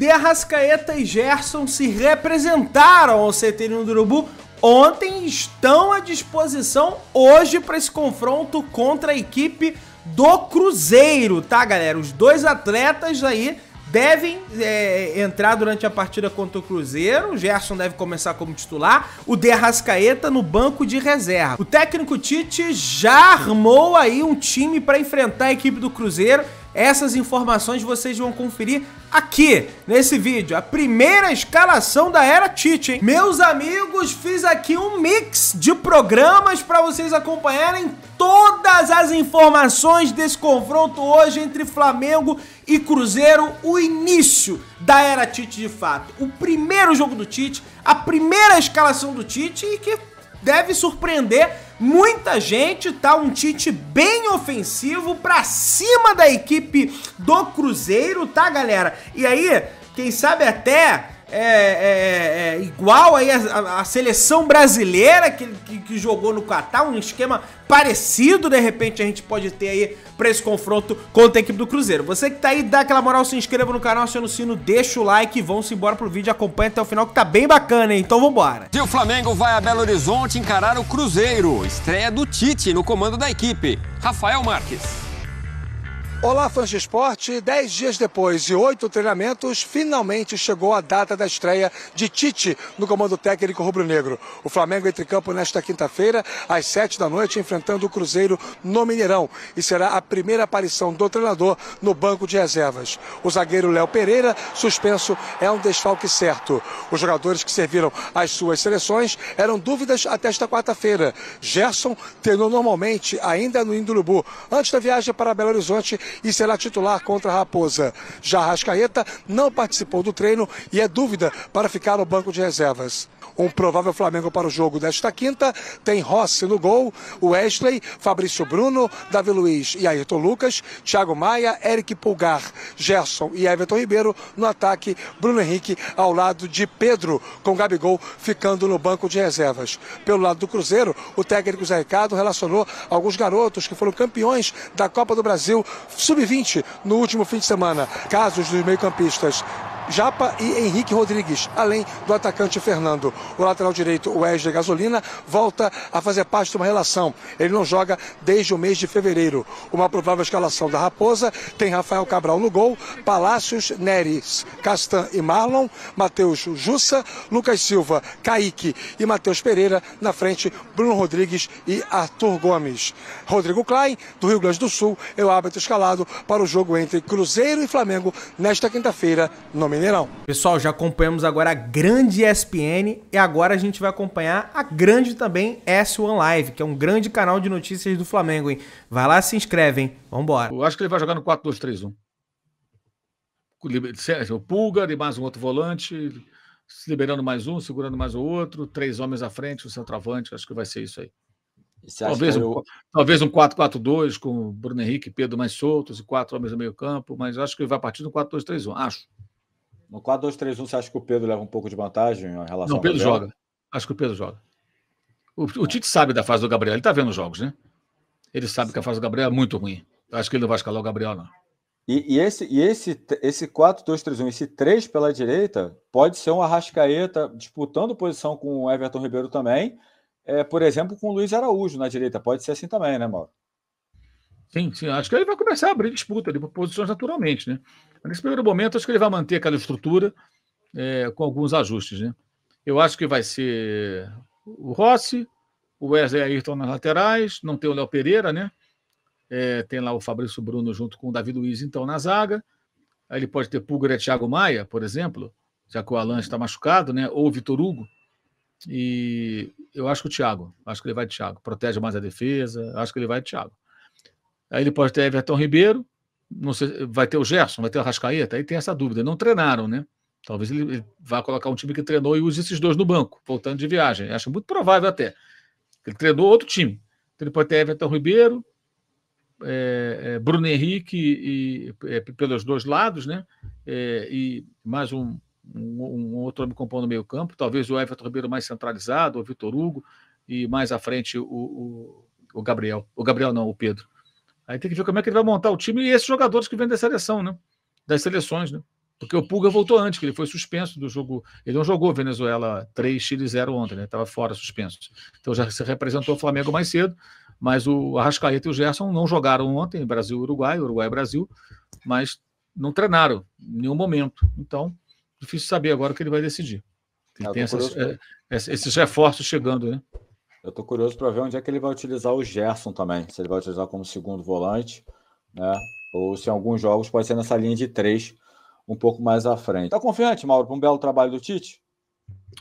De Arrascaeta e Gerson se representaram ao CT do Urubu ontem e estão à disposição hoje para esse confronto contra a equipe do Cruzeiro, tá, galera? Os dois atletas aí devem entrar durante a partida contra o Cruzeiro. O Gerson deve começar como titular, o De Arrascaeta no banco de reserva. O técnico Tite já armou aí um time para enfrentar a equipe do Cruzeiro. Essas informações vocês vão conferir aqui nesse vídeo. A primeira escalação da era Tite, hein? Meus amigos, fiz aqui um mix de programas para vocês acompanharem todas as informações desse confronto hoje entre Flamengo e Cruzeiro, o início da era Tite de fato. O primeiro jogo do Tite, a primeira escalação do Tite e que deve surpreender muita gente, tá? Um Tite bem ofensivo pra cima da equipe do Cruzeiro, tá, galera? E aí, quem sabe até igual aí a seleção brasileira que jogou no Catar, um esquema parecido, de repente a gente pode ter aí pra esse confronto contra a equipe do Cruzeiro. Você que tá aí, dá aquela moral, se inscreva no canal, aciona o sino, deixa o like e vamos embora pro vídeo, acompanha até o final que tá bem bacana, hein? Então vambora. E o Flamengo vai a Belo Horizonte encarar o Cruzeiro, estreia do Tite no comando da equipe, Rafael Marques. Olá, fãs de esporte. 10 dias depois de 8 treinamentos, finalmente chegou a data da estreia de Tite no comando técnico rubro-negro. O Flamengo entra em campo nesta quinta-feira, às 7 da noite, enfrentando o Cruzeiro no Mineirão. E será a primeira aparição do treinador no banco de reservas. O zagueiro Léo Pereira, suspenso, é um desfalque certo. Os jogadores que serviram às suas seleções eram dúvidas até esta quarta-feira. Gerson treinou normalmente, ainda no Urubu, antes da viagem para Belo Horizonte, e será titular contra a Raposa. Já Arrascaeta não participou do treino e é dúvida para ficar no banco de reservas. Um provável Flamengo para o jogo desta quinta tem Rossi no gol, Wesley, Fabrício Bruno, Davi Luiz e Ayrton Lucas, Thiago Maia, Eric Pulgar, Gerson e Everton Ribeiro no ataque, Bruno Henrique ao lado de Pedro, com Gabigol ficando no banco de reservas. Pelo lado do Cruzeiro, o técnico Zé Ricardo relacionou alguns garotos que foram campeões da Copa do Brasil Sub-20 no último fim de semana. Casos dos meio-campistas Japa e Henrique Rodrigues, além do atacante Fernando. O lateral direito, Wesley Gasolina, volta a fazer parte de uma relação. Ele não joga desde o mês de fevereiro. Uma provável escalação da Raposa tem Rafael Cabral no gol, Palácios, Neres, Castan e Marlon, Matheus Jussa, Lucas Silva, Kaique e Matheus Pereira. Na frente, Bruno Rodrigues e Arthur Gomes. Rodrigo Klein, do Rio Grande do Sul, é o árbitro escalado para o jogo entre Cruzeiro e Flamengo nesta quinta-feira no Mineirão. Pessoal, já acompanhamos agora a grande ESPN e agora a gente vai acompanhar a grande também S1 Live, que é um grande canal de notícias do Flamengo, hein? Vai lá, se inscreve, hein? Vambora. Eu acho que ele vai jogar no 4-2-3-1. O Pulgar e mais um outro volante, se liberando mais um, segurando mais o outro, 3 homens à frente, o centroavante, acho que vai ser isso aí. Talvez um 4-4-2 com o Bruno Henrique e Pedro mais soltos e 4 homens no meio campo, mas acho que ele vai partir no 4-2-3-1, acho. No 4-2-3-1, você acha que o Pedro leva um pouco de vantagem em relação Não, o Pedro joga. Acho que o Pedro joga. O Tite sabe da fase do Gabriel. Ele está vendo os jogos, né? Ele sabe que a fase do Gabriel é muito ruim. Eu acho que ele não vai escalar o Gabriel, não. E esse 4-2-3-1, esse 3 pela direita, pode ser um Arrascaeta disputando posição com o Everton Ribeiro também. Por exemplo, com o Luiz Araújo na direita. Pode ser assim também, né, Mauro? Sim. Acho que ele vai começar a abrir disputa ali por posições naturalmente, né? Nesse primeiro momento, acho que ele vai manter aquela estrutura com alguns ajustes, né? Eu acho que vai ser o Rossi, o Wesley Ayrton nas laterais, não tem o Léo Pereira, né? Tem lá o Fabrício Bruno junto com o Davi Luiz, então, na zaga. Aí ele pode ter Pulgar e Thiago Maia, por exemplo, já que o Alan está machucado, né? Ou o Vitor Hugo. E eu acho que o Thiago, acho que ele vai de Thiago, protege mais a defesa, acho que ele vai de Thiago. Aí ele pode ter Everton Ribeiro, não sei, vai ter o Gerson, vai ter o Arrascaeta, aí tem essa dúvida, não treinaram, né? Talvez ele vá colocar um time que treinou e use esses dois no banco, voltando de viagem. Acho muito provável até. Ele treinou outro time. Então ele pode ter Everton Ribeiro, Bruno Henrique pelos dois lados, né? E mais um outro homem compondo no meio campo, talvez o Everton Ribeiro mais centralizado, o Vitor Hugo, e mais à frente o Gabriel. O Gabriel não, o Pedro. Aí tem que ver como é que ele vai montar o time e esses jogadores que vêm da seleção, né? Das seleções, né? Porque o Pulga voltou antes, que ele foi suspenso do jogo. Ele não jogou Venezuela 3, Chile 0 ontem, né? Estava fora, suspenso. Então já se representou o Flamengo mais cedo, mas o Arrascaeta e o Gerson não jogaram ontem, Brasil e Uruguai e Brasil, mas não treinaram em nenhum momento. Então, difícil saber agora o que ele vai decidir. Ele tem esses reforços chegando, né? Eu estou curioso para ver onde é que ele vai utilizar o Gerson também. Se ele vai utilizar como segundo volante, né? Ou se em alguns jogos pode ser nessa linha de 3, um pouco mais à frente. Tá confiante, Mauro, para um belo trabalho do Tite?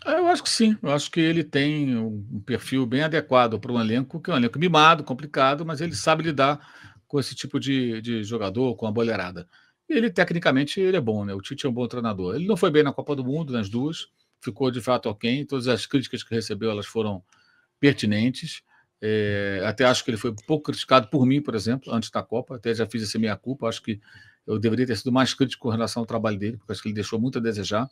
Eu acho que sim. Eu acho que ele tem um perfil bem adequado para um elenco, que é um elenco mimado, complicado, mas ele sabe lidar com esse tipo de jogador, com a boleirada. E ele, tecnicamente, ele é bom, né? O Tite é um bom treinador. Ele não foi bem na Copa do Mundo, nas duas, ficou de fato aquém. Todas as críticas que recebeu, elas foram pertinentes. Até acho que ele foi pouco criticado por mim, por exemplo, antes da Copa. Até já fiz essa meia-culpa. Acho que eu deveria ter sido mais crítico com relação ao trabalho dele, porque acho que ele deixou muito a desejar.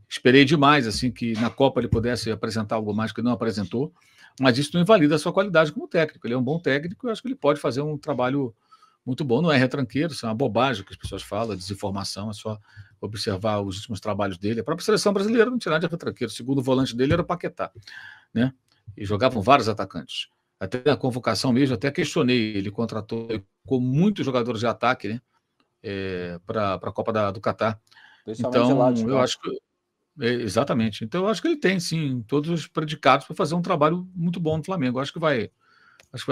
Esperei demais assim que na Copa ele pudesse apresentar algo mais que não apresentou, mas isso não invalida a sua qualidade como técnico. Ele é um bom técnico e acho que ele pode fazer um trabalho muito bom. Não é retranqueiro, isso é uma bobagem que as pessoas falam, desinformação, é só observar os últimos trabalhos dele. A própria seleção brasileira não tinha nada de retranqueiro. O segundo volante dele era o Paquetá, né? E jogavam vários atacantes. Até na convocação mesmo, até questionei, ele contratou com muitos jogadores de ataque, né? Para a Copa do Catar. Então, eu acho que exatamente. Então, eu acho que ele tem, sim, todos os predicados para fazer um trabalho muito bom no Flamengo. Eu acho que vai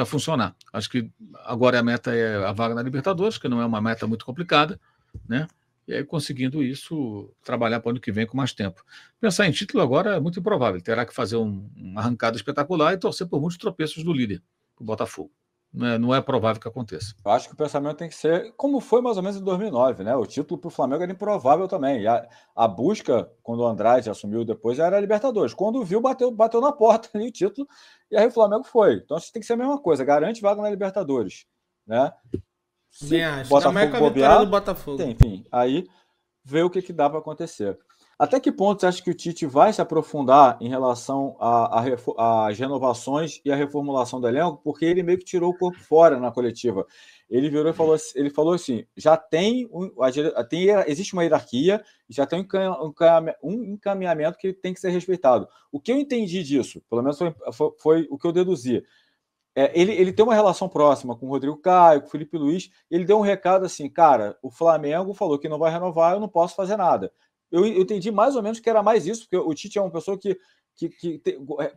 funcionar. Acho que agora a meta é a vaga na Libertadores, que não é uma meta muito complicada, né? E aí, conseguindo isso, trabalhar para o ano que vem com mais tempo. Pensar em título agora é muito improvável. Ele terá que fazer uma arrancada espetacular e torcer por muitos tropeços do líder, o Botafogo. Não é provável que aconteça. Eu acho que o pensamento tem que ser como foi mais ou menos em 2009, né? O título para o Flamengo era improvável também. E a busca, quando o Andrade assumiu depois, era a Libertadores. Quando viu, bateu na porta ali o título, e aí o Flamengo foi. Então, acho que tem que ser a mesma coisa. Garante vaga na Libertadores, né? Bem, acho. Botafogo bobear, do Botafogo. Enfim, aí vê o que dá para acontecer. Até que ponto você acha que o Tite vai se aprofundar em relação às renovações e à reformulação do elenco? Porque ele meio que tirou o corpo fora na coletiva. Ele virou e falou assim, existe uma hierarquia, já tem um encaminhamento que tem que ser respeitado. O que eu entendi disso, pelo menos foi o que eu deduzi, ele tem uma relação próxima com o Rodrigo Caio, com o Felipe Luiz, ele deu um recado assim, cara, o Flamengo falou que não vai renovar, eu não posso fazer nada. Eu entendi mais ou menos que era mais isso, porque o Tite é uma pessoa que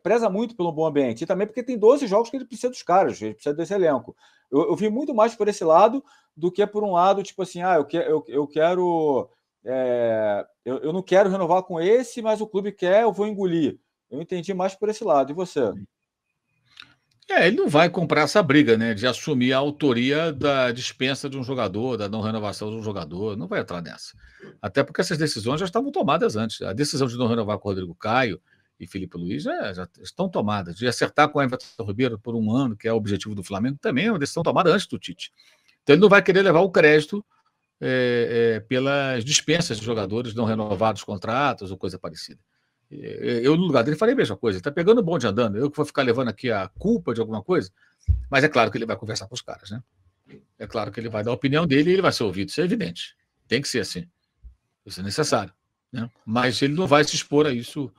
preza muito pelo bom ambiente, e também porque tem 12 jogos que ele precisa dos caras, ele precisa desse elenco. Eu vi muito mais por esse lado do que por um lado, tipo assim, eu não quero renovar com esse, mas o clube quer, eu vou engolir. Eu entendi mais por esse lado. E você? Ele não vai comprar essa briga, né, de assumir a autoria da dispensa de um jogador, da não renovação de um jogador, não vai entrar nessa. Até porque essas decisões já estavam tomadas antes. A decisão de não renovar com o Rodrigo Caio e Felipe Luiz já estão tomadas. De acertar com o Everton Ribeiro por um ano, que é o objetivo do Flamengo, também é uma decisão tomada antes do Tite. Então ele não vai querer levar o crédito pelas dispensas de jogadores não renovados contratos ou coisa parecida. Eu, no lugar dele, faria a mesma coisa. Ele está pegando o bonde andando. Eu que vou ficar levando aqui a culpa de alguma coisa. Mas é claro que ele vai conversar com os caras, né? É claro que ele vai dar a opinião dele e ele vai ser ouvido. Isso é evidente. Tem que ser assim. Isso é necessário, né? Mas ele não vai se expor a isso.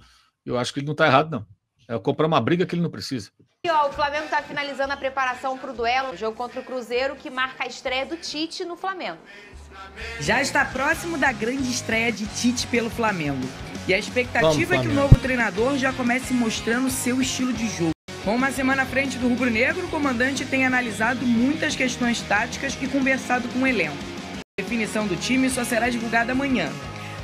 Eu acho que ele não está errado, não. É comprar uma briga que ele não precisa. O Flamengo está finalizando a preparação para o duelo, o jogo contra o Cruzeiro, que marca a estreia do Tite no Flamengo. Já está próximo da grande estreia de Tite pelo Flamengo. E a expectativa é que o novo treinador já comece mostrando seu estilo de jogo. Com uma semana à frente do rubro-negro, o comandante tem analisado muitas questões táticas e conversado com o elenco. A definição do time só será divulgada amanhã.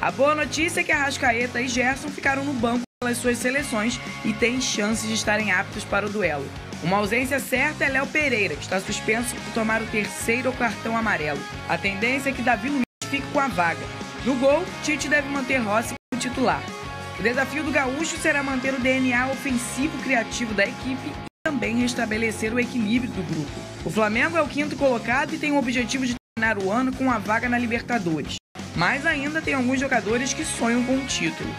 A boa notícia é que Arrascaeta e Gerson ficaram no banco pelas suas seleções e têm chances de estarem aptos para o duelo. Uma ausência certa é Léo Pereira, que está suspenso por tomar o 3º cartão amarelo. A tendência é que Davi Luiz fique com a vaga. No gol, Tite deve manter Rossi como titular. O desafio do gaúcho será manter o DNA ofensivo criativo da equipe e também restabelecer o equilíbrio do grupo. O Flamengo é o 5º colocado e tem o objetivo de terminar o ano com a vaga na Libertadores. Mas ainda tem alguns jogadores que sonham com o título.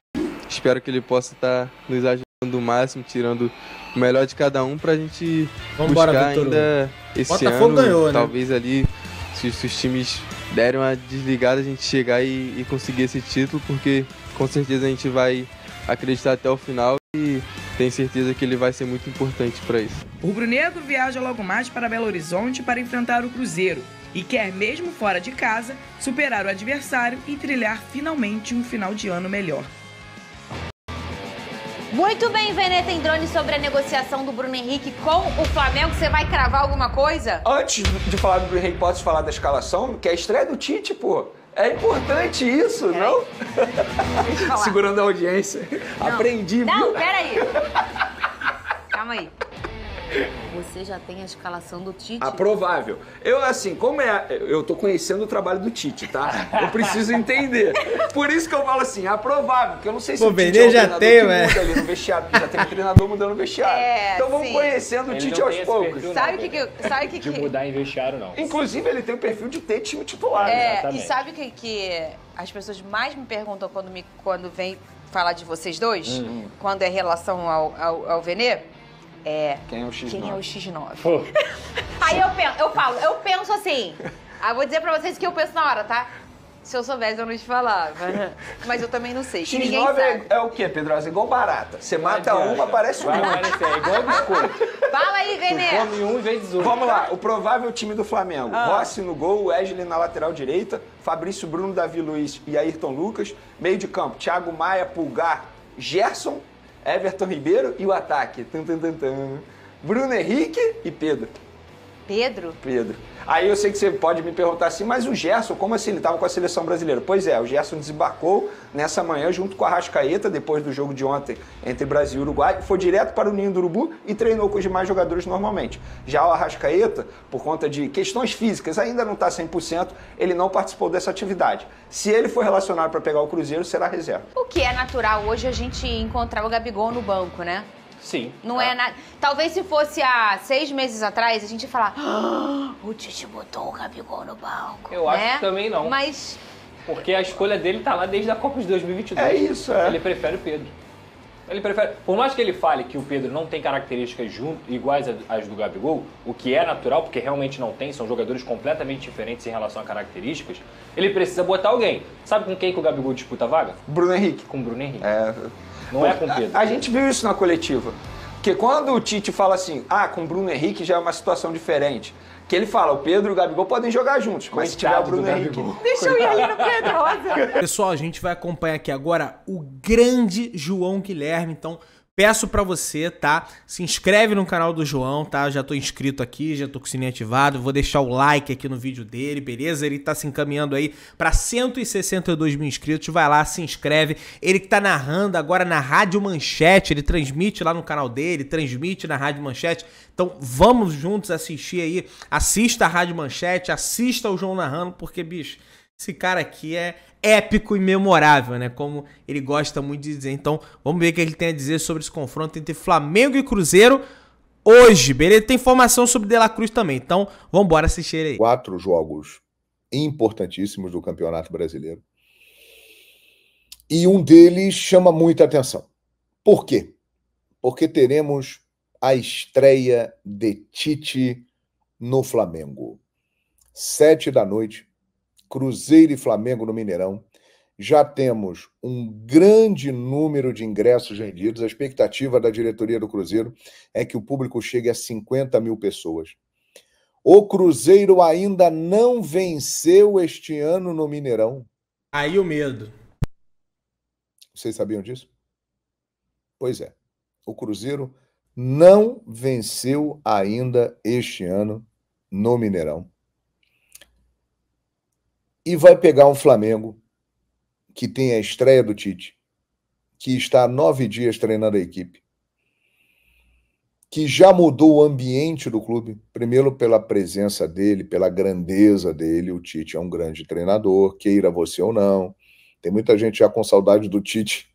Espero que ele possa estar nos ajudando o máximo, tirando o melhor de cada um pra gente buscar ainda esse Botafogo ano, ganhou, né? Talvez ali, se os times derem uma desligada, a gente chegar e conseguir esse título, porque com certeza a gente vai acreditar até o final e tenho certeza que ele vai ser muito importante para isso. O rubro-negro viaja logo mais para Belo Horizonte para enfrentar o Cruzeiro e quer, mesmo fora de casa, superar o adversário e trilhar finalmente um final de ano melhor. Muito bem, Vene, tem drone sobre a negociação do Bruno Henrique com o Flamengo. Você vai cravar alguma coisa? Antes de falar do Bruno Henrique, posso falar da escalação? Que é a estreia do Tite, pô. É importante isso, não? Segurando a audiência. Não. Aprendi, viu? Não, peraí. Calma aí. Você já tem a escalação do Tite? Provável. Eu, assim, eu tô conhecendo o trabalho do Tite, tá? Eu preciso entender. Por isso que eu falo assim, provável, porque eu não sei se o Tite é o já tem, muda ali no vestiário, porque já tem um treinador mudando o vestiário. Então vamos conhecendo o Tite aos poucos. Sabe o que de mudar em vestiário, não. Inclusive, ele tem o perfil de ter time titular. E sabe o que as pessoas mais me perguntam quando vem falar de vocês dois? Quando é relação ao Vene? Quem é o X9? Quem é o X9? Aí eu penso assim. Vou dizer pra vocês o que eu penso na hora, tá? Se eu soubesse, eu não te falava. Mas eu também não sei. X9 é o quê, Pedrosa? Igual barata. Você mata uma, aparece um. É igual biscoito. Fala aí, Vene. Come um vezes outro. Vamos lá, o provável time do Flamengo. Rossi no gol, Wesley na lateral direita, Fabrício Bruno, Davi Luiz e Ayrton Lucas. Meio de campo, Thiago Maia, Pulgar, Gerson, Everton Ribeiro e o ataque. Bruno Henrique e Pedro. Pedro. Aí eu sei que você pode me perguntar assim, mas o Gerson, como assim? Ele estava com a seleção brasileira. Pois é, o Gerson desembarcou nessa manhã junto com a Arrascaeta, depois do jogo de ontem entre Brasil e Uruguai, foi direto para o Ninho do Urubu e treinou com os demais jogadores normalmente. Já o Arrascaeta, por conta de questões físicas, ainda não está 100%, ele não participou dessa atividade. Se ele for relacionado para pegar o Cruzeiro, será reserva. O que é natural hoje a gente encontrar o Gabigol no banco, né? Sim. Não é nada. Talvez se fosse há 6 meses atrás, a gente ia falar: o Tite botou o Gabigol no banco. Eu acho que também não. Mas. Porque a escolha dele tá lá desde a Copa de 2022. É isso, Ele prefere o Pedro. Ele prefere. Por mais que ele fale que o Pedro não tem características iguais às do Gabigol, o que é natural, porque realmente não tem, são jogadores completamente diferentes em relação a características, ele precisa botar alguém. Sabe com quem que o Gabigol disputa a vaga? Bruno Henrique. Com o Bruno Henrique. Não é com o Pedro. A gente viu isso na coletiva. Porque quando o Tite fala assim, com o Bruno Henrique já é uma situação diferente. Que ele fala, o Pedro e o Gabigol podem jogar juntos, mas se tiver o Bruno Henrique... Deixa eu ir ali no Pedro Rosa. Pessoal, a gente vai acompanhar aqui agora o grande João Guilherme, então peço pra você, tá? Se inscreve no canal do João, tá? Já tô inscrito aqui, já tô com o sininho ativado, vou deixar o like aqui no vídeo dele, beleza? Ele tá se encaminhando aí pra 162 mil inscritos, vai lá, se inscreve. Ele que tá narrando agora na Rádio Manchete, ele transmite lá no canal dele, transmite na Rádio Manchete. Então vamos juntos assistir aí, assista a Rádio Manchete, assista o João narrando, porque, bicho, esse cara aqui é épico e memorável, né? Como ele gosta muito de dizer. Então, vamos ver o que ele tem a dizer sobre esse confronto entre Flamengo e Cruzeiro hoje, beleza? Tem informação sobre De La Cruz também. Então, vamos embora assistir ele aí. 4 jogos importantíssimos do Campeonato Brasileiro. E um deles chama muita atenção. Por quê? Porque teremos a estreia de Tite no Flamengo. 7 da noite. Cruzeiro e Flamengo no Mineirão. Já temos um grande número de ingressos vendidos. A expectativa da diretoria do Cruzeiro é que o público chegue a 50 mil pessoas. O Cruzeiro ainda não venceu este ano no Mineirão. Aí o medo. Vocês sabiam disso? Pois é. O Cruzeiro não venceu ainda este ano no Mineirão. E vai pegar um Flamengo que tem a estreia do Tite, que está há 9 dias treinando a equipe, que já mudou o ambiente do clube, primeiro pela presença dele, pela grandeza dele. O Tite é um grande treinador, queira você ou não. Tem muita gente já com saudade do Tite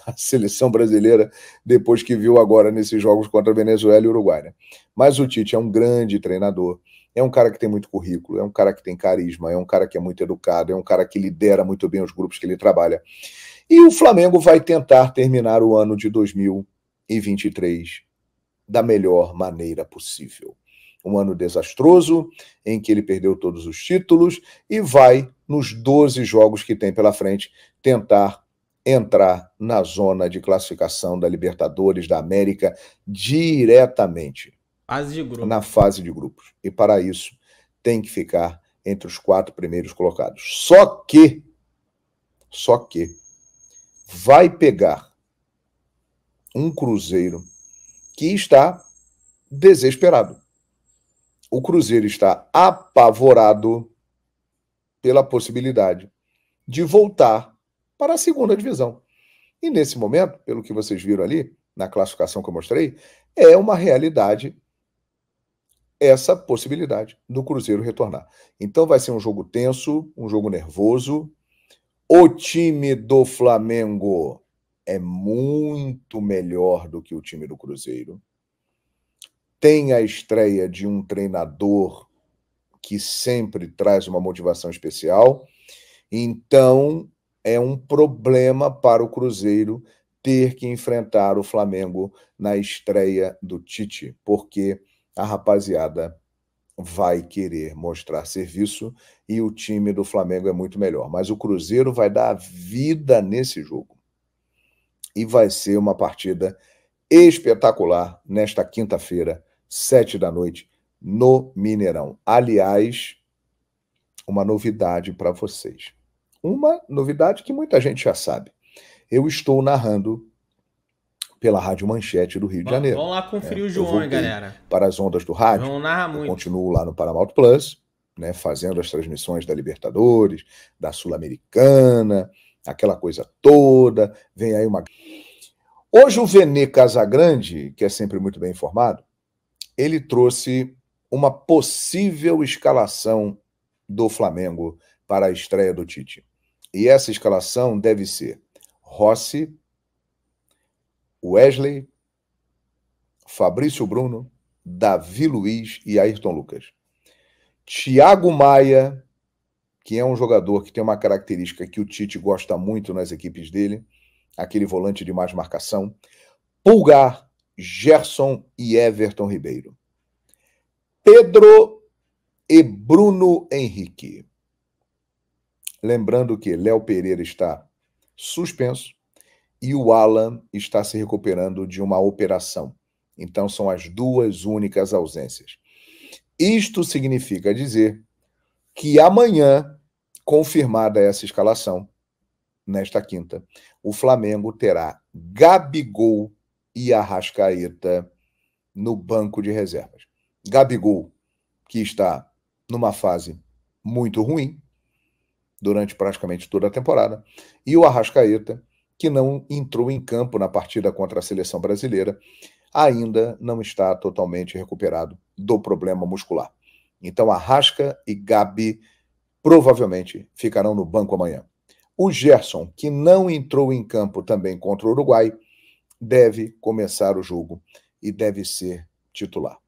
na seleção brasileira, depois que viu agora nesses jogos contra a Venezuela e o Uruguai, né? Mas o Tite é um grande treinador. É um cara que tem muito currículo, é um cara que tem carisma, é um cara que é muito educado, é um cara que lidera muito bem os grupos que ele trabalha. E o Flamengo vai tentar terminar o ano de 2023 da melhor maneira possível. um ano desastroso, em que ele perdeu todos os títulos e vai, nos 12 jogos que tem pela frente, tentar entrar na zona de classificação da Libertadores da América diretamente. Fase de grupo. Na fase de grupos. E para isso tem que ficar entre os 4 primeiros colocados. Só que vai pegar um Cruzeiro que está desesperado. O Cruzeiro está apavorado pela possibilidade de voltar para a segunda divisão. E nesse momento, pelo que vocês viram ali, na classificação que eu mostrei, é uma realidade essa possibilidade do Cruzeiro retornar. Então vai ser um jogo tenso, um jogo nervoso. O time do Flamengo é muito melhor do que o time do Cruzeiro. Tem a estreia de um treinador que sempre traz uma motivação especial. Então, é um problema para o Cruzeiro ter que enfrentar o Flamengo na estreia do Tite, porque a rapaziada vai querer mostrar serviço e o time do Flamengo é muito melhor. Mas o Cruzeiro vai dar vida nesse jogo. E vai ser uma partida espetacular nesta quinta-feira, 7h, no Mineirão. Aliás, uma novidade para vocês. Uma novidade que muita gente já sabe. Eu estou narrando pela Rádio Manchete do Rio de Janeiro. Vamos lá conferir o João, hein, galera. Para as ondas do rádio. Vamos narrar muito. Eu continuo lá no Paramount Plus, né, fazendo as transmissões da Libertadores, da Sul-Americana, aquela coisa toda. Vem aí uma... Hoje o Vene Casagrande, que é sempre muito bem informado, ele trouxe uma possível escalação do Flamengo para a estreia do Tite. E essa escalação deve ser Rossi, Wesley, Fabrício Bruno, Davi Luiz e Ayrton Lucas. Thiago Maia, que é um jogador que tem uma característica que o Tite gosta muito nas equipes dele, aquele volante de mais marcação. Pulgar, Gerson e Everton Ribeiro. Pedro e Bruno Henrique. Lembrando que Léo Pereira está suspenso e o Alan está se recuperando de uma operação. Então são as duas únicas ausências. Isto significa dizer que amanhã, confirmada essa escalação, nesta quinta, o Flamengo terá Gabigol e Arrascaeta no banco de reservas. Gabigol, que está numa fase muito ruim, durante praticamente toda a temporada, e o Arrascaeta, que não entrou em campo na partida contra a seleção brasileira, ainda não está totalmente recuperado do problema muscular. Então, Arrasca e Gabi provavelmente ficarão no banco amanhã. O Gerson, que não entrou em campo também contra o Uruguai, deve começar o jogo e deve ser titular.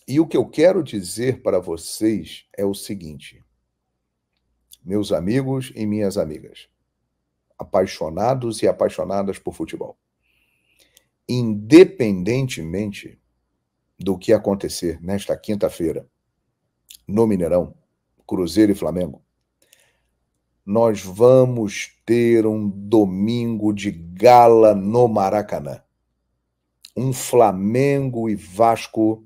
E o que eu quero dizer para vocês é o seguinte, meus amigos e minhas amigas, apaixonados e apaixonadas por futebol, independentemente do que acontecer nesta quinta-feira no Mineirão, Cruzeiro e Flamengo, nós vamos ter um domingo de gala no Maracanã. Um Flamengo e Vasco,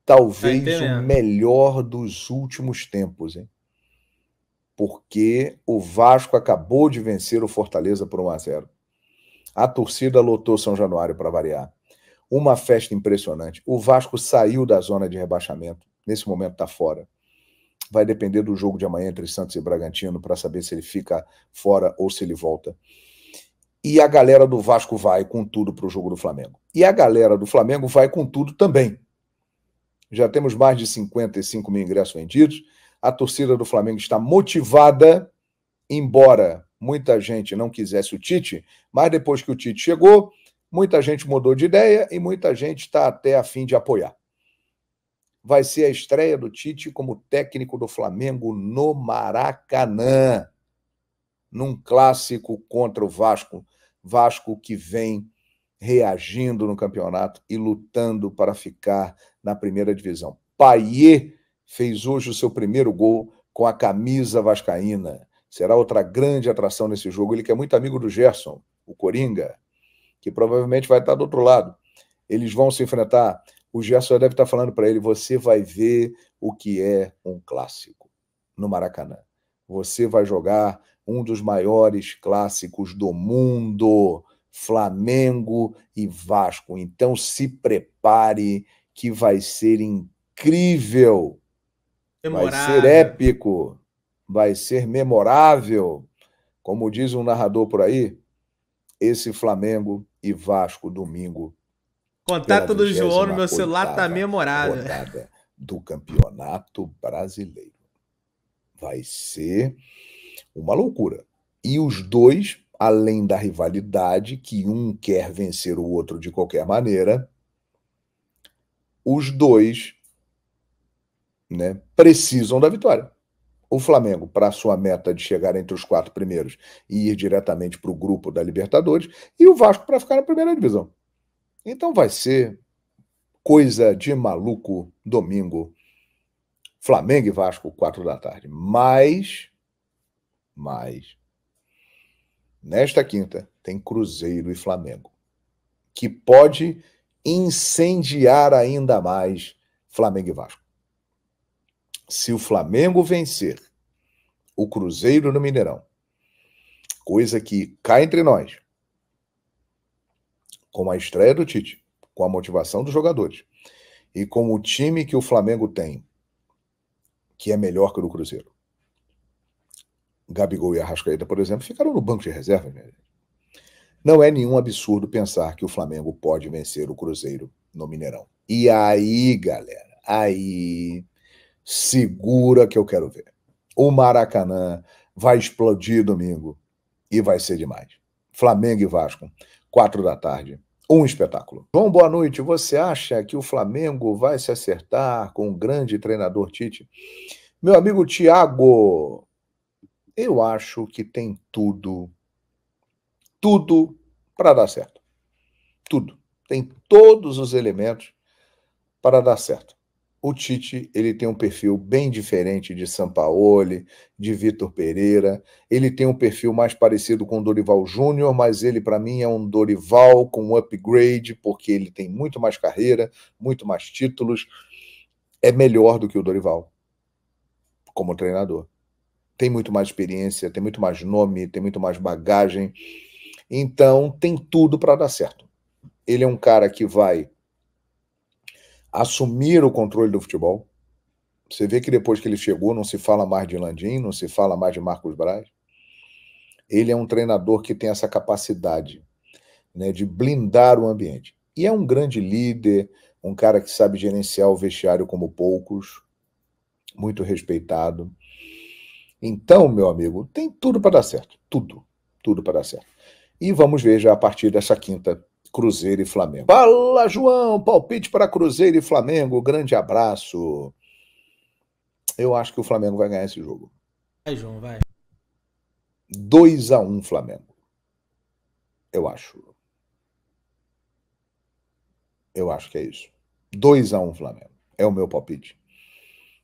talvez o melhor dos últimos tempos, hein? Porque o Vasco acabou de vencer o Fortaleza por 1-0. A torcida lotou São Januário para variar. Uma festa impressionante. O Vasco saiu da zona de rebaixamento. Nesse momento está fora. Vai depender do jogo de amanhã entre Santos e Bragantino para saber se ele fica fora ou se ele volta. E a galera do Vasco vai com tudo para o jogo do Flamengo. E a galera do Flamengo vai com tudo também. Já temos mais de 55 mil ingressos vendidos. A torcida do Flamengo está motivada, embora muita gente não quisesse o Tite, mas depois que o Tite chegou, muita gente mudou de ideia e muita gente está até a fim de apoiar. Vai ser a estreia do Tite como técnico do Flamengo no Maracanã, num clássico contra o Vasco. Vasco que vem reagindo no campeonato e lutando para ficar na primeira divisão. Payet fez hoje o seu primeiro gol com a camisa vascaína. Será outra grande atração nesse jogo. Ele que é muito amigo do Gerson, o Coringa, que provavelmente vai estar do outro lado. Eles vão se enfrentar. O Gerson deve estar falando para ele: você vai ver o que é um clássico no Maracanã. Você vai jogar um dos maiores clássicos do mundo, Flamengo e Vasco. Então se prepare que vai ser incrível. Memorável. Vai ser épico. Vai ser memorável. Como diz um narrador por aí, esse Flamengo e Vasco domingo. Contato do João no meu celular tá memorável. Rodada do Campeonato Brasileiro. Vai ser uma loucura. E os dois, além da rivalidade, que um quer vencer o outro de qualquer maneira, os dois, né, precisam da vitória. O Flamengo, para a sua meta de chegar entre os 4 primeiros e ir diretamente para o grupo da Libertadores, e o Vasco para ficar na primeira divisão. Então vai ser coisa de maluco domingo. Flamengo e Vasco, 4 da tarde. Mas, nesta quinta tem Cruzeiro e Flamengo, que pode incendiar ainda mais Flamengo e Vasco. Se o Flamengo vencer o Cruzeiro no Mineirão, coisa que cá entre nós, com a estreia do Tite, com a motivação dos jogadores e com o time que o Flamengo tem, que é melhor que o do Cruzeiro. Gabigol e Arrascaeta, por exemplo, ficaram no banco de reserva. Né? Não é nenhum absurdo pensar que o Flamengo pode vencer o Cruzeiro no Mineirão. E aí, galera, aí segura que eu quero ver. O Maracanã vai explodir domingo e vai ser demais. Flamengo e Vasco, 4 da tarde. Um espetáculo. João, boa noite. Você acha que o Flamengo vai se acertar com o grande treinador Tite? Meu amigo Thiago, eu acho que tem tudo para dar certo. Tudo. Tem todos os elementos para dar certo. O Tite, ele tem um perfil bem diferente de Sampaoli, de Vitor Pereira. Ele tem um perfil mais parecido com o Dorival Júnior, mas ele, para mim, é um Dorival com um upgrade, porque ele tem muito mais carreira, muito mais títulos. É melhor do que o Dorival como treinador. Tem muito mais experiência, tem muito mais nome, tem muito mais bagagem. Então, tem tudo para dar certo. Ele é um cara que vai assumir o controle do futebol. Você vê que depois que ele chegou, não se fala mais de Landim, não se fala mais de Marcos Braz. Ele é um treinador que tem essa capacidade, né, de blindar o ambiente. E é um grande líder, um cara que sabe gerenciar o vestiário como poucos, muito respeitado. Então, meu amigo, tem tudo para dar certo. Tudo para dar certo. E vamos ver já a partir dessa quinta, Cruzeiro e Flamengo. Fala, João, palpite para Cruzeiro e Flamengo, grande abraço. Eu acho que o Flamengo vai ganhar esse jogo. Vai, João, vai. 2-1 Flamengo. Eu acho que é isso. 2-1 Flamengo. É o meu palpite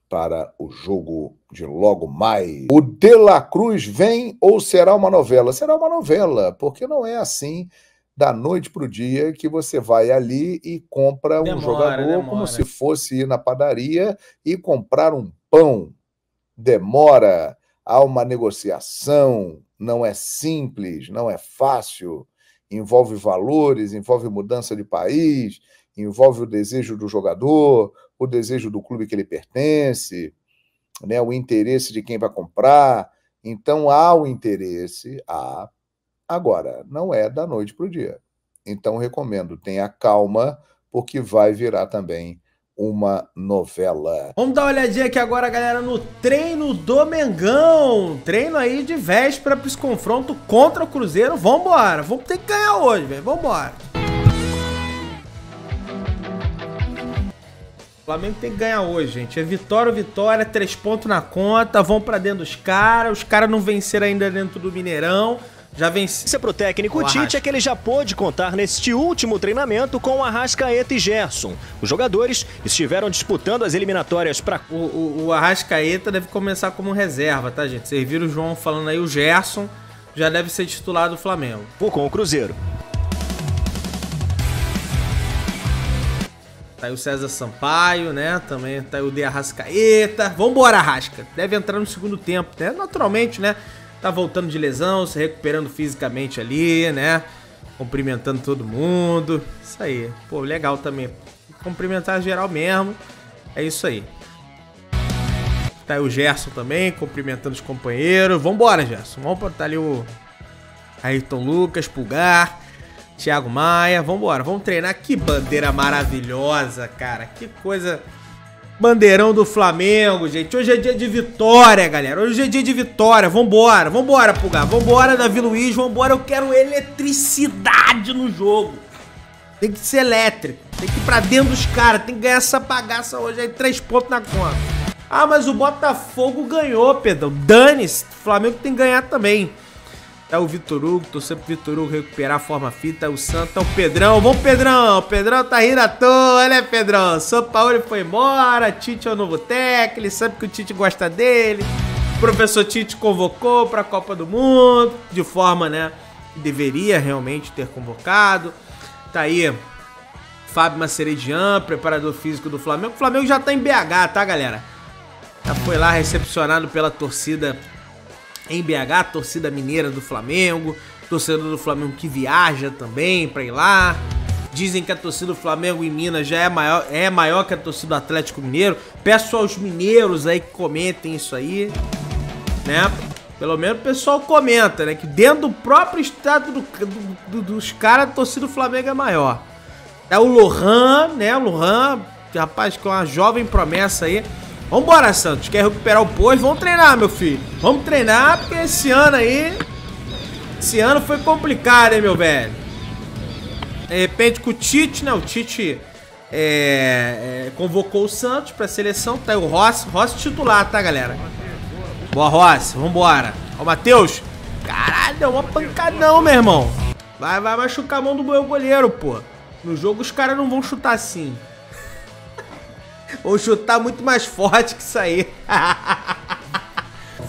para o jogo de logo mais. O De La Cruz vem ou será uma novela? Será uma novela, porque não é assim da noite para o dia que você vai ali e compra um jogador como se fosse ir na padaria e comprar um pão. Demora, há uma negociação, não é simples, não é fácil, envolve valores, envolve mudança de país, envolve o desejo do jogador, o desejo do clube que ele pertence, né, o interesse de quem vai comprar. Então há o interesse, há. Agora, não é da noite para o dia. Então, recomendo, tenha calma, porque vai virar também uma novela. Vamos dar uma olhadinha aqui agora, galera, no treino do Mengão. Treino aí de véspera para esse confronto contra o Cruzeiro. Vambora, vamos ter que ganhar hoje, velho. Vambora. O Flamengo tem que ganhar hoje, gente. É vitória, 3 pontos na conta. Vão para dentro dos caras. Os caras não venceram ainda dentro do Mineirão. Já venci. Pro técnico Tite é que ele já pôde contar neste último treinamento com Arrascaeta e Gerson. Os jogadores estiveram disputando as eliminatórias para... O Arrascaeta deve começar como reserva, tá, gente? Vocês viram o João falando aí, o Gerson já deve ser titular do Flamengo. Com o Cruzeiro. Tá aí o César Sampaio, né? Também tá aí o De Arrascaeta. Vambora, Arrasca. Deve entrar no segundo tempo, né? Naturalmente, né? Tá voltando de lesão, se recuperando fisicamente ali, né? Cumprimentando todo mundo. Isso aí. Pô, legal também. Cumprimentar geral mesmo. É isso aí. Tá aí o Gerson também, cumprimentando os companheiros. Vambora, Gerson. Vamos botar ali o Ayrton Lucas, Pulgar, Thiago Maia. Vambora, vamos treinar. Que bandeira maravilhosa, cara. Que coisa... Bandeirão do Flamengo, gente. Hoje é dia de vitória, galera. Hoje é dia de vitória. Vambora, vambora, Pulgar. Vambora, Davi Luiz. Vambora. Eu quero eletricidade no jogo. Tem que ser elétrico. Tem que ir pra dentro dos caras. Tem que ganhar essa bagaça hoje aí. 3 pontos na conta. Ah, mas o Botafogo ganhou, Pedro. Dane-se. O Flamengo tem que ganhar também. Tá o Vitor Hugo, torcer pro Vitor Hugo recuperar a forma fita, o Santos, tá o Pedrão, vamos Pedrão, o Pedrão tá rindo à toa, né Pedrão? São Paulo foi embora, Tite é o novo técnico, ele sabe que o Tite gosta dele, o professor Tite convocou pra Copa do Mundo, de forma, né, que deveria realmente ter convocado, tá aí Fábio Maceredian, preparador físico do Flamengo, o Flamengo já tá em BH, tá galera? Já foi lá recepcionado pela torcida em BH, torcida mineira do Flamengo, torcedor do Flamengo que viaja também pra ir lá. Dizem que a torcida do Flamengo em Minas já é maior que a torcida do Atlético Mineiro. Peço aos mineiros aí que comentem isso aí, né? Pelo menos o pessoal comenta, né? Que dentro do próprio estado dos caras, a torcida do Flamengo é maior. É o Lohan, né? O Lohan, rapaz, que é uma jovem promessa aí. Vambora, Santos. Quer recuperar o posto? Vamos treinar, meu filho. Vamos treinar, porque esse ano aí... Esse ano foi complicado, hein, meu velho? De repente com o Tite, né? O Tite convocou o Santos pra seleção. Tá aí o Rossi. Rossi titular, tá, galera? Boa, Rossi. Vambora. Ó, o Matheus. Caralho, deu uma pancadão, meu irmão. Vai machucar a mão do meu goleiro, pô. No jogo os caras não vão chutar assim. Vão chutar muito mais forte que isso aí.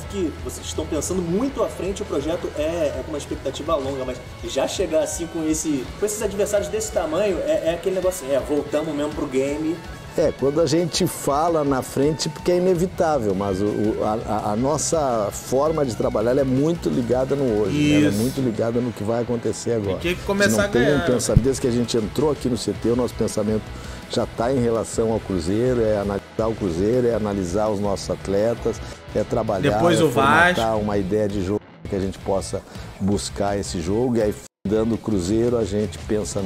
Que vocês estão pensando muito à frente, o projeto é com uma expectativa longa, mas já chegar assim com esses adversários desse tamanho, é aquele negócio, voltamos mesmo pro game. Quando a gente fala na frente, porque é inevitável, mas a nossa forma de trabalhar ela é muito ligada no hoje, né? Ela é muito ligada no que vai acontecer agora. Tem que começar a ganhar. Tem um pensamento, desde que a gente entrou aqui no CT, o nosso pensamento já está em relação ao Cruzeiro, é analisar o Cruzeiro, é analisar os nossos atletas, é trabalhar, depois o Vasco, uma ideia de jogo que a gente possa buscar esse jogo, e aí dando o Cruzeiro a gente pensa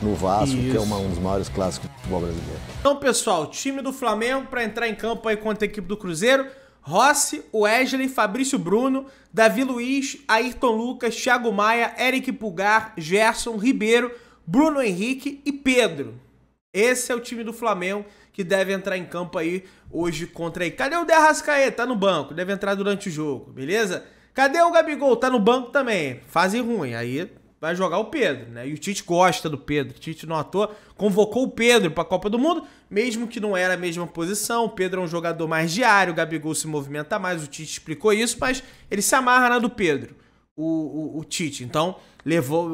no Vasco, que é um dos maiores clássicos do futebol brasileiro. Então, pessoal, time do Flamengo para entrar em campo aí contra a equipe do Cruzeiro: Rossi, Wesley, Fabrício Bruno, Davi Luiz, Ayrton Lucas, Thiago Maia, Eric Pulgar, Gerson, Ribeiro, Bruno Henrique e Pedro. Esse é o time do Flamengo que deve entrar em campo aí hoje contra aí. Cadê o De Arrascaeta? Tá no banco, deve entrar durante o jogo, beleza? Cadê o Gabigol? Tá no banco também. Fase ruim, aí vai jogar o Pedro, né? E o Tite gosta do Pedro. O Tite não à toa convocou o Pedro pra Copa do Mundo, mesmo que não era a mesma posição. O Pedro é um jogador mais diário, o Gabigol se movimenta mais, o Tite explicou isso, mas ele se amarra na do Pedro, o Tite. Então,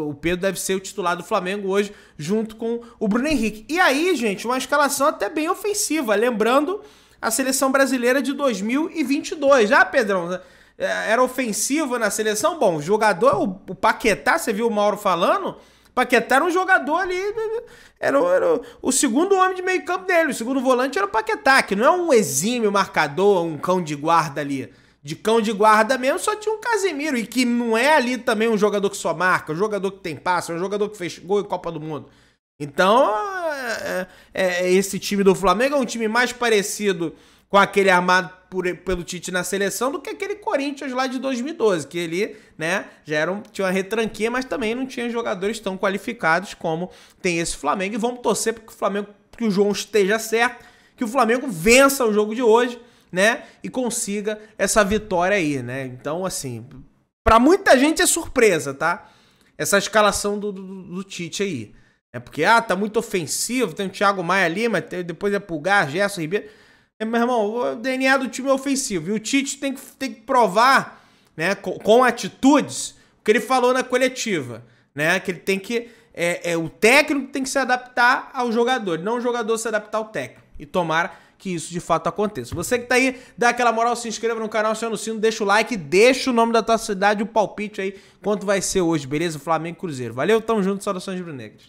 o Pedro deve ser o titular do Flamengo hoje, junto com o Bruno Henrique. E aí, gente, uma escalação até bem ofensiva, lembrando a seleção brasileira de 2022. Ah, Pedrão, era ofensivo na seleção? Bom, o jogador, o Paquetá, você viu o Mauro falando? O Paquetá era um jogador ali, era o segundo homem de meio campo dele, o segundo volante era o Paquetá, que não é um exímio marcador, um cão de guarda ali. De cão de guarda mesmo, só tinha um Casemiro, e que não é ali também um jogador que só marca, um jogador que tem passe, um jogador que fez gol em Copa do Mundo. Então, esse time do Flamengo é um time mais parecido com aquele armado pelo Tite na seleção do que aquele Corinthians lá de 2012, que ele, né, tinha uma retranquinha, mas também não tinha jogadores tão qualificados como tem esse Flamengo. E vamos torcer para que o João esteja certo, que o Flamengo vença o jogo de hoje, né, e consiga essa vitória aí, né? Então, assim, Pra muita gente é surpresa, tá? Essa escalação do Tite aí. É porque, tá muito ofensivo, tem o Thiago Maia ali, mas depois é Pulgar, Gerson, Ribeiro. Meu irmão, o DNA do time é ofensivo. E o Tite tem que provar, né, com atitudes, o que ele falou na coletiva, né? Que ele tem que... o técnico tem que se adaptar ao jogador, não o jogador se adaptar ao técnico. E tomara que isso de fato aconteça. Você que tá aí, dá aquela moral, se inscreva no canal, aciona o sino, deixa o like, deixa o nome da tua cidade e o palpite aí, quanto vai ser hoje, beleza? Flamengo e Cruzeiro. Valeu, tamo junto, saudações rubro-negras.